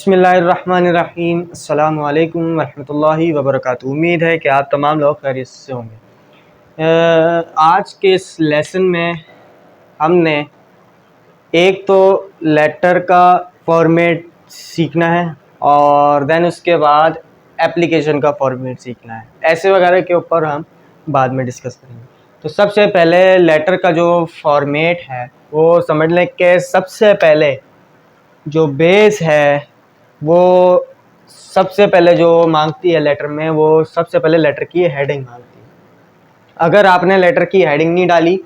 बिस्मिल्लाहिर्रहमानिर्रहीम अस्सलामु अलैकुम वरहमतुल्लाहि वबरकातुहू। उम्मीद है कि आप तमाम लोग खैरियत से होंगे। आज के इस लेसन में हमने एक तो लेटर का फॉर्मेट सीखना है और देन उसके बाद एप्लीकेशन का फॉर्मेट सीखना है। ऐसे वगैरह के ऊपर हम बाद में डिस्कस करेंगे। तो सबसे पहले लेटर का जो फॉर्मेट है वो समझ लें कि सबसे पहले जो बेस है वो सबसे पहले जो मांगती है लेटर में, वो सबसे पहले लेटर की हेडिंग मांगती है। अगर आपने लेटर की हेडिंग नहीं डाली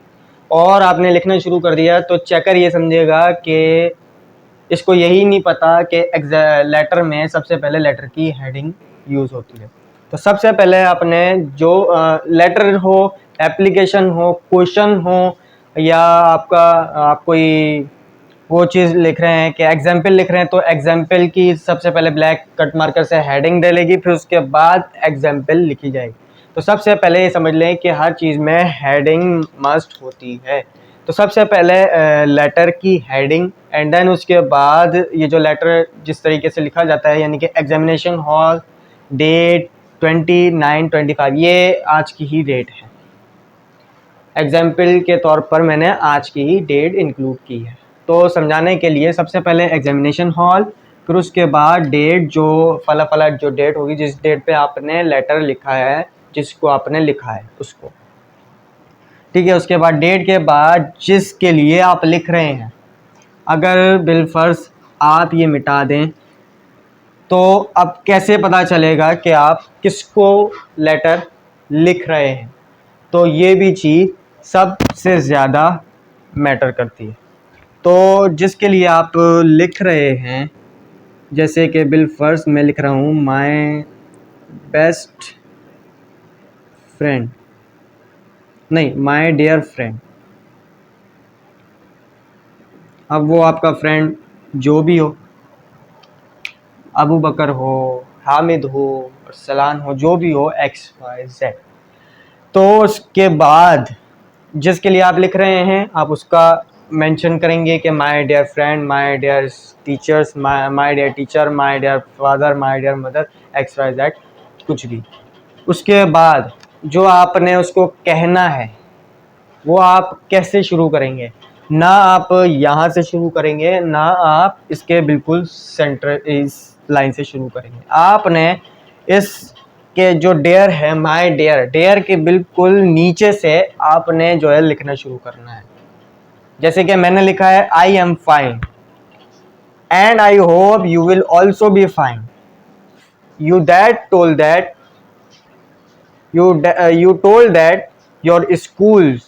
और आपने लिखना शुरू कर दिया तो चेकर ये समझेगा कि इसको यही नहीं पता कि लेटर में सबसे पहले लेटर की हेडिंग यूज़ होती है। तो सबसे पहले आपने जो लेटर हो, एप्लीकेशन हो, क्वेश्चन हो या आप कोई वो चीज़ लिख रहे हैं कि एग्जाम्पल लिख रहे हैं तो एग्जाम्पल की सबसे पहले ब्लैक कट मार्कर से हेडिंग डलेगी, फिर उसके बाद एग्जाम्पल लिखी जाएगी। तो सबसे पहले ये समझ लें कि हर चीज़ में हेडिंग मस्ट होती है। तो सबसे पहले लेटर की हेडिंग एंड देन उसके बाद ये जो लेटर जिस तरीके से लिखा जाता है, यानी कि एग्जामिनेशन हॉल, डेट 29/25, ये आज की ही डेट है। एग्जाम्पल के तौर पर मैंने आज की ही डेट इंक्लूड की है। तो समझाने के लिए सबसे पहले एग्जामिनेशन हॉल, फिर उसके बाद डेट, जो फला फला जो डेट होगी, जिस डेट पे आपने लेटर लिखा है, जिसको आपने लिखा है उसको, ठीक है। उसके बाद डेट के बाद जिसके लिए आप लिख रहे हैं, अगर बिलफर्ज आप ये मिटा दें तो अब कैसे पता चलेगा कि आप किसको लेटर लिख रहे हैं। तो ये भी चीज़ सबसे ज़्यादा मैटर करती है। तो जिसके लिए आप लिख रहे हैं, जैसे कि बिलफर्ज मैं लिख रहा हूँ माय बेस्ट फ्रेंड, नहीं माय डियर फ्रेंड। अब वो आपका फ्रेंड जो भी हो, अबू बकर हो, हामिद हो, सलान हो, जो भी हो, XYZ। तो उसके बाद जिसके लिए आप लिख रहे हैं आप उसका मेंशन करेंगे कि my dear friend, my dear teachers, my dear teacher, my dear father, my dear mother, XYZ, कुछ भी। उसके बाद जो आपने उसको कहना है वो आप कैसे शुरू करेंगे, ना आप यहाँ से शुरू करेंगे, ना आप इसके बिल्कुल सेंटर इस लाइन से शुरू करेंगे। आपने इस के जो डेयर है, माय डेयर, डेयर के बिल्कुल नीचे से आपने जो है लिखना शुरू करना है। जैसे कि मैंने लिखा है I am fine and I hope you will also be fine. You that told that you told that your schools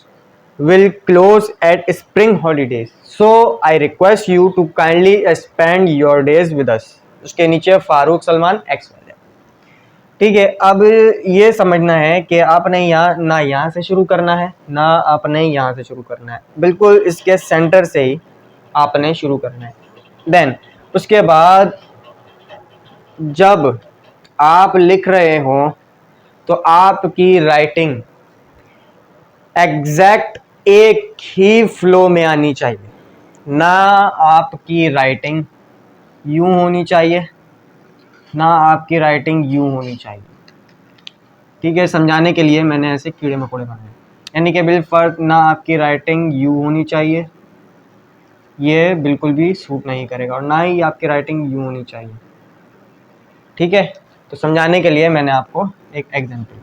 will close at spring holidays, so I request you to kindly spend your days with us। उसके नीचे Farooq Salman XYZ, ठीक है। अब ये समझना है कि आपने यहाँ से शुरू करना है, ना आपने यहाँ से शुरू करना है, बिल्कुल इसके सेंटर से ही आपने शुरू करना है। देन उसके बाद जब आप लिख रहे हो तो आपकी राइटिंग एग्जैक्ट एक ही फ्लो में आनी चाहिए, ना आपकी राइटिंग यूं होनी चाहिए, ना आपकी राइटिंग यूं होनी चाहिए, ठीक है। समझाने के लिए मैंने ऐसे कीड़े मकोड़े बनाए, यानी कि बिल फर्क, ना आपकी राइटिंग यूं होनी चाहिए, ये बिल्कुल भी सूट नहीं करेगा, और ना ही आपकी राइटिंग यूं होनी चाहिए, ठीक है। तो समझाने के लिए मैंने आपको एक एग्जांपल।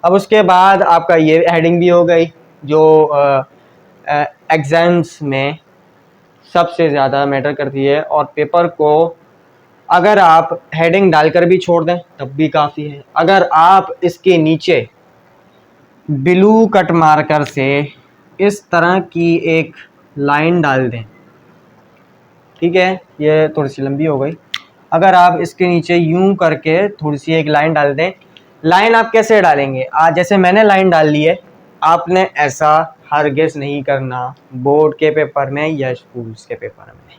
अब उसके बाद आपका ये हेडिंग भी हो गई, जो एग्ज़ाम्स में सबसे ज़्यादा मैटर करती है। और पेपर को अगर आप हेडिंग डालकर भी छोड़ दें तब भी काफ़ी है। अगर आप इसके नीचे ब्लू कट मार्कर से इस तरह की एक लाइन डाल दें, ठीक है, ये थोड़ी सी लंबी हो गई। अगर आप इसके नीचे यूं करके थोड़ी सी एक लाइन डाल दें, लाइन आप कैसे डालेंगे, आज जैसे मैंने लाइन डाल ली है, आपने ऐसा हरगिज़ नहीं करना बोर्ड के पेपर में या स्कूल्स के पेपर में।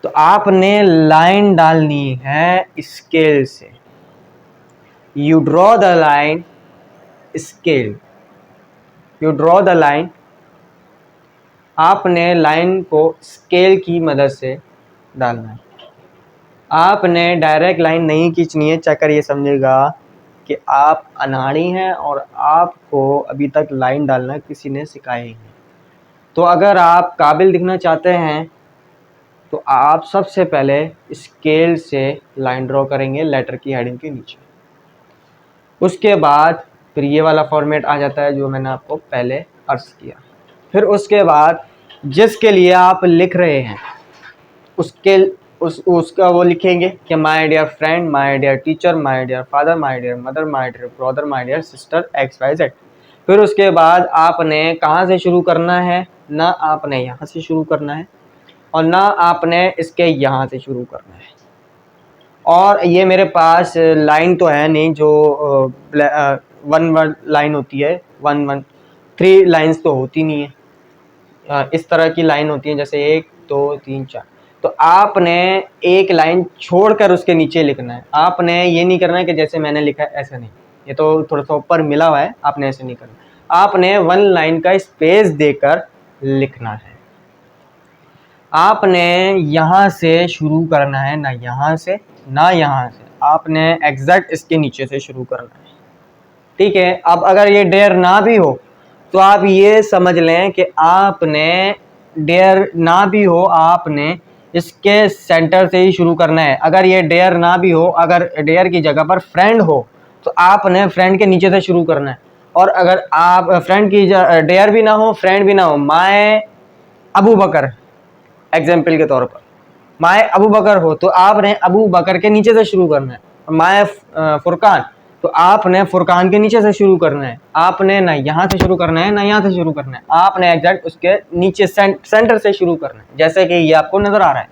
तो आपने लाइन डालनी है स्केल से। You draw the line scale, you draw the line, आपने लाइन को स्केल की मदद से डालना है, आपने डायरेक्ट लाइन नहीं खींचनी है। चेकर ये समझेगा कि आप अनाड़ी हैं और आपको अभी तक लाइन डालना किसी ने सिखाया ही नहीं। तो अगर आप काबिल दिखना चाहते हैं तो आप सबसे पहले स्केल से लाइन ड्रॉ करेंगे लेटर की हेडिंग के नीचे। उसके बाद फिर ये वाला फॉर्मेट आ जाता है जो मैंने आपको पहले अर्ज किया। फिर उसके बाद जिसके लिए आप लिख रहे हैं उसका वो लिखेंगे कि my dear friend, my dear teacher, my dear father, my dear mother, my dear brother, my dear sister XYZ। फिर उसके बाद आपने कहाँ से शुरू करना है, ना आपने यहाँ से शुरू करना है और ना आपने इसके यहाँ से शुरू करना है। और ये मेरे पास लाइन तो है नहीं जो वन वर्ड लाइन होती है, 3 लाइन्स तो होती नहीं है। इस तरह की लाइन होती है जैसे 1 2 3 4। तो आपने एक लाइन छोड़कर उसके नीचे लिखना है। आपने ये नहीं करना है कि जैसे मैंने लिखा है ऐसा नहीं, ये तो थोड़ा सा ऊपर मिला हुआ है, आपने ऐसे नहीं करना। आपने 1 लाइन का स्पेस देकर लिखना है। आपने यहाँ से शुरू करना है, ना यहाँ से ना यहाँ से, आपने एग्जैक्ट इसके नीचे से शुरू करना है। ठीक है। अब अगर ये डेयर ना भी हो तो आप ये समझ लें कि आपने डेयर ना भी हो, आपने इसके सेंटर से ही शुरू करना है। अगर ये डेयर ना भी हो, अगर डेयर की जगह पर फ्रेंड हो तो आपने फ्रेंड के नीचे से शुरू करना है। और अगर आप फ्रेंड की डेयर भी ना हो, फ्रेंड भी ना हो, माए अबू बकर एग्जाम्पल के तौर पर माए अबू बकर हो तो आपने अबू बकर के नीचे से शुरू करना है। माए फुरकान तो आपने फुरकान के नीचे से शुरू करना है। आपने ना यहाँ से शुरू करना है ना यहाँ से शुरू करना है, आपने एग्जैक्ट उसके नीचे सेंटर से शुरू करना है, जैसे कि ये आपको नज़र आ रहा है।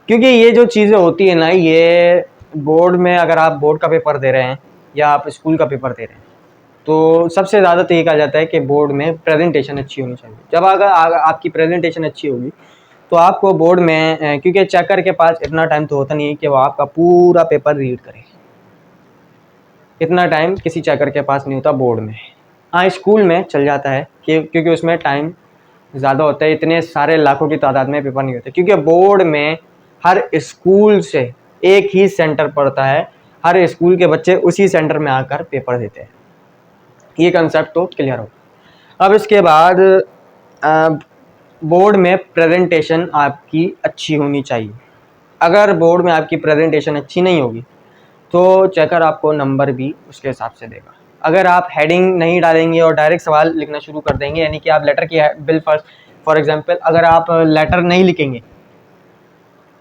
क्योंकि ये जो चीज़ें होती है ना, ये बोर्ड में अगर आप बोर्ड का पेपर दे रहे हैं या आप स्कूल का पेपर दे रहे हैं तो सबसे ज़्यादा तो ये कहा जाता है कि बोर्ड में प्रेजेंटेशन अच्छी होनी चाहिए। जब अगर आपकी प्रेजेंटेशन अच्छी होगी तो आपको बोर्ड में, क्योंकि चेकर के पास इतना टाइम तो होता नहीं है कि वो आपका पूरा पेपर रीड करे, इतना टाइम किसी चेकर के पास नहीं होता बोर्ड में। हाँ, स्कूल में चल जाता है क्योंकि उसमें टाइम ज़्यादा होता है, इतने सारे लाखों की तादाद में पेपर नहीं होते। क्योंकि बोर्ड में हर स्कूल से एक ही सेंटर पड़ता है, हर स्कूल के बच्चे उसी सेंटर में आकर पेपर देते हैं। ये कंसेप्ट तो क्लियर हो। अब इसके बाद बोर्ड में प्रेजेंटेशन आपकी अच्छी होनी चाहिए। अगर बोर्ड में आपकी प्रेजेंटेशन अच्छी नहीं होगी तो चेकर आपको नंबर भी उसके हिसाब से देगा। अगर आप हेडिंग नहीं डालेंगे और डायरेक्ट सवाल लिखना शुरू कर देंगे, यानी कि आप लेटर की बिल फॉर एग्जांपल अगर आप लेटर नहीं लिखेंगे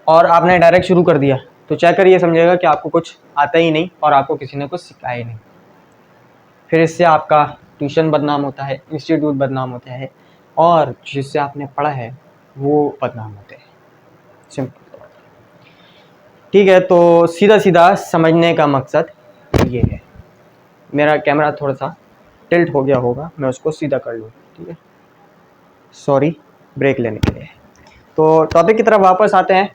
और आपने डायरेक्ट शुरू कर दिया तो चेकर ये समझेगा कि आपको कुछ आता ही नहीं और आपको किसी ने कुछ सिखाया ही नहीं। फिर इससे आपका ट्यूशन बदनाम होता है, इंस्टीट्यूट बदनाम होता है और जिससे आपने पढ़ा है वो बदनाम होते हैं। सिंपल। ठीक है, तो सीधा सीधा समझने का मकसद ये है। मेरा कैमरा थोड़ा सा टिल्ट हो गया होगा, मैं उसको सीधा कर लूँ। ठीक है, सॉरी ब्रेक लेने के लिए। तो टॉपिक की तरफ वापस आते हैं।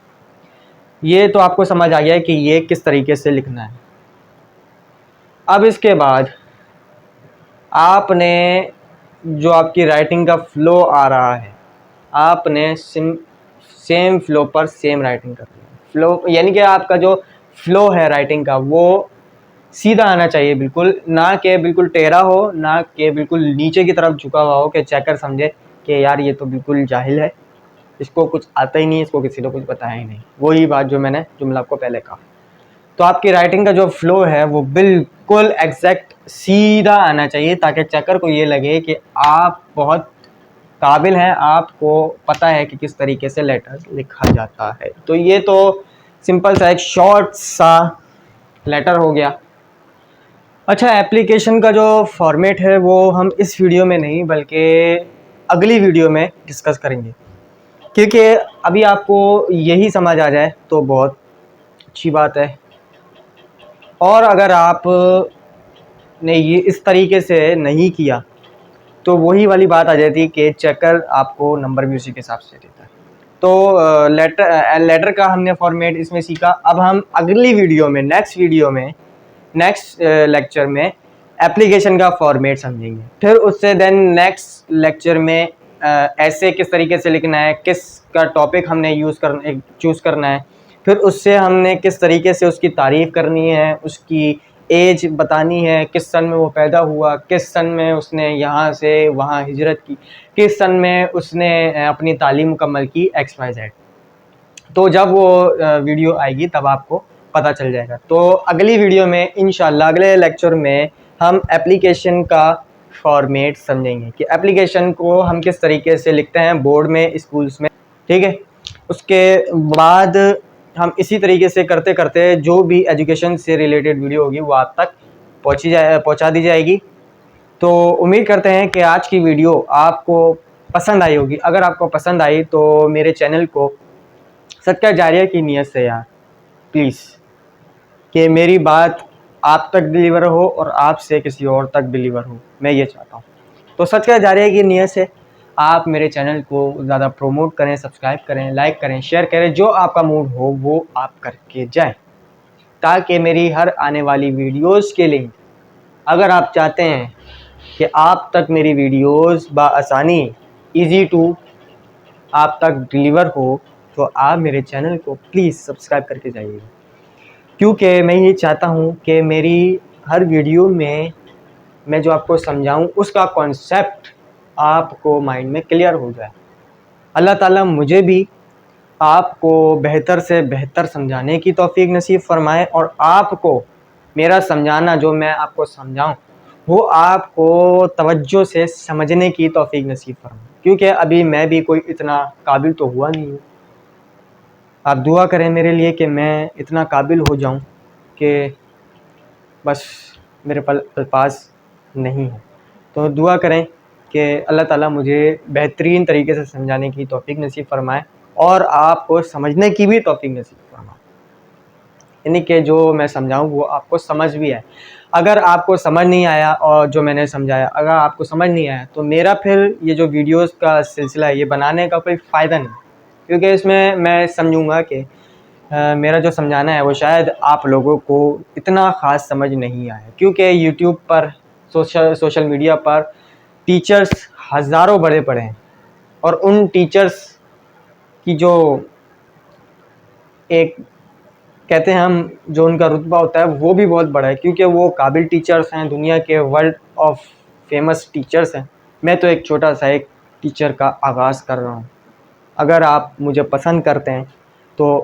ये तो आपको समझ आ गया है कि ये किस तरीके से लिखना है। अब इसके बाद आपने जो आपकी राइटिंग का फ्लो आ रहा है, आपने सेम फ्लो पर सेम राइटिंग करनी है। फ्लो यानी कि आपका जो फ्लो है राइटिंग का वो सीधा आना चाहिए, बिल्कुल ना कि बिल्कुल टेढ़ा हो, ना कि बिल्कुल नीचे की तरफ झुका हुआ हो कि चेकर समझे कि यार ये तो बिल्कुल जाहिल है, इसको कुछ आता ही नहीं, इसको किसी ने कुछ बताया ही नहीं। वही बात जो मैंने जुमला आपको पहले कहा। तो आपकी राइटिंग का जो फ्लो है वो बिल्कुल एग्जैक्ट सीधा आना चाहिए ताकि चेकर को ये लगे कि आप बहुत काबिल हैं, आपको पता है कि किस तरीके से लेटर लिखा जाता है। तो ये तो सिंपल सा एक शॉर्ट सा लेटर हो गया। अच्छा, एप्लीकेशन का जो फॉर्मेट है वो हम इस वीडियो में नहीं बल्कि अगली वीडियो में डिस्कस करेंगे, क्योंकि अभी आपको यही समझ आ जाए तो बहुत अच्छी बात है। और अगर आप ने ये इस तरीके से नहीं किया तो वही वाली बात आ जाती है कि चेकर आपको नंबर भी उसी के हिसाब से देता है। तो लेटर का हमने फॉर्मेट इसमें सीखा। अब हम अगली वीडियो में, नेक्स्ट लेक्चर में एप्लीकेशन का फॉर्मेट समझेंगे। फिर उससे देन नेक्स्ट लेक्चर में ऐसे किस तरीके से लिखना है, किस का टॉपिक हमने चूज़ करना है, फिर उससे हमने किस तरीके से उसकी तारीफ़ करनी है, उसकी एज बतानी है, किस सन में वो पैदा हुआ, किस सन में उसने यहाँ से वहाँ हिजरत की, किस सन में उसने अपनी तालीम मुकम्मल की, XYZ। तो जब वो वीडियो आएगी तब आपको पता चल जाएगा। तो अगली वीडियो में इंशाल्लाह अगले लेक्चर में हम एप्लीकेशन का फॉर्मेट समझेंगे कि एप्लीकेशन को हम किस तरीके से लिखते हैं बोर्ड में, स्कूल्स में, ठीक है। उसके बाद हम इसी तरीके से करते करते जो भी एजुकेशन से रिलेटेड वीडियो होगी वो आप तक पहुँचा दी जाएगी। तो उम्मीद करते हैं कि आज की वीडियो आपको पसंद आई होगी। अगर आपको पसंद आई तो मेरे चैनल को सदका जारिया की नीयत से यार प्लीज़, कि मेरी बात आप तक डिलीवर हो और आपसे किसी और तक डिलीवर हो, मैं ये चाहता हूँ। तो सदका जारिया की नीयत से आप मेरे चैनल को ज़्यादा प्रोमोट करें, सब्सक्राइब करें, लाइक करें, शेयर करें, जो आपका मूड हो वो आप करके जाएं, ताकि मेरी हर आने वाली वीडियोस के लिंक, अगर आप चाहते हैं कि आप तक मेरी वीडियोस बआसानी ईजी टू आप तक डिलीवर हो, तो आप मेरे चैनल को प्लीज़ सब्सक्राइब करके जाइएगा, क्योंकि मैं ये चाहता हूँ कि मेरी हर वीडियो में मैं जो आपको समझाऊँ उसका कॉन्सेप्ट आपको माइंड में क्लियर हो जाए। अल्लाह ताला मुझे भी आपको बेहतर से बेहतर समझाने की तौफीक नसीब फरमाए, और आपको मेरा समझाना जो मैं आपको समझाऊँ वो आपको तवज्जो से समझने की तौफीक नसीब फरमाए, क्योंकि अभी मैं भी कोई इतना काबिल तो हुआ नहीं हूँ। आप दुआ करें मेरे लिए कि मैं इतना काबिल हो जाऊँ कि बस मेरे पास अल्फाज नहीं है। तो दुआ करें कि अल्लाह ताला मुझे बेहतरीन तरीके से समझाने की तौफीक नसीब फरमाए और आपको समझने की भी तौफीक नसीब फरमाए, यानी कि जो मैं समझाऊँ वो आपको समझ भी आए। अगर आपको समझ नहीं आया और जो मैंने समझाया अगर आपको समझ नहीं आया तो मेरा फिर ये जो वीडियोस का सिलसिला है ये बनाने का कोई फ़ायदा नहीं, क्योंकि इसमें मैं समझूंगा कि मेरा जो समझाना है वो शायद आप लोगों को इतना ख़ास समझ नहीं आया, क्योंकि यूट्यूब पर सोशल मीडिया पर टीचर्स हज़ारों बड़े पड़े हैं, और उन टीचर्स की जो एक कहते हैं हम जो उनका रुतबा होता है वो भी बहुत बड़ा है, क्योंकि वो काबिल टीचर्स हैं, दुनिया के वर्ल्ड ऑफ फेमस टीचर्स हैं। मैं तो एक छोटा सा एक टीचर का आगाज़ कर रहा हूँ। अगर आप मुझे पसंद करते हैं तो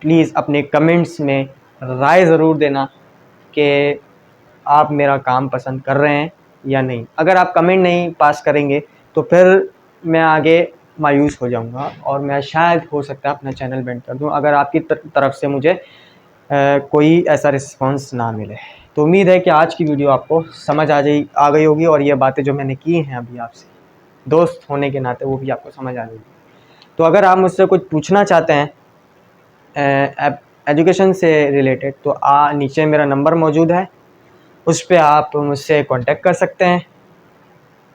प्लीज़ अपने कमेंट्स में राय ज़रूर देना कि आप मेरा काम पसंद कर रहे हैं या नहीं। अगर आप कमेंट नहीं पास करेंगे तो फिर मैं आगे मायूस हो जाऊंगा और मैं शायद हो सकता है अपना चैनल बैंड कर दूं, अगर आपकी तरफ से मुझे कोई ऐसा रिस्पांस ना मिले। तो उम्मीद है कि आज की वीडियो आपको समझ आ गई होगी, और ये बातें जो मैंने की हैं अभी आपसे दोस्त होने के नाते वो भी आपको समझ आ जाएगी। तो अगर आप मुझसे कुछ पूछना चाहते हैं एजुकेशन से रिलेटेड तो नीचे मेरा नंबर मौजूद है, उस पर आप मुझसे कांटेक्ट कर सकते हैं।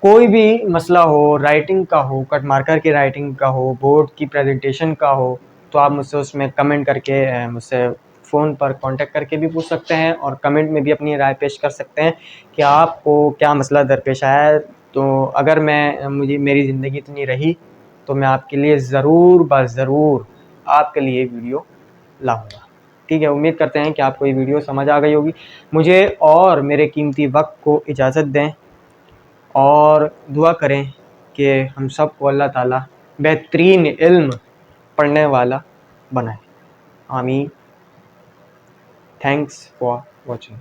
कोई भी मसला हो, राइटिंग का हो, कट मार्कर की राइटिंग का हो, बोर्ड की प्रेजेंटेशन का हो, तो आप मुझसे उसमें कमेंट करके मुझसे फ़ोन पर कांटेक्ट करके भी पूछ सकते हैं, और कमेंट में भी अपनी राय पेश कर सकते हैं कि आपको क्या मसला दरपेश आया है। तो अगर मेरी ज़िंदगी इतनी रही तो मैं आपके लिए ज़रूर आपके लिए वीडियो लाऊंगा। ठीक है, उम्मीद करते हैं कि आपको ये वीडियो समझ आ गई होगी। मुझे और मेरे कीमती वक्त को इजाज़त दें और दुआ करें कि हम सब को अल्लाह ताला बेहतरीन इल्म पढ़ने वाला बनाए। आमीन। Thanks for watching.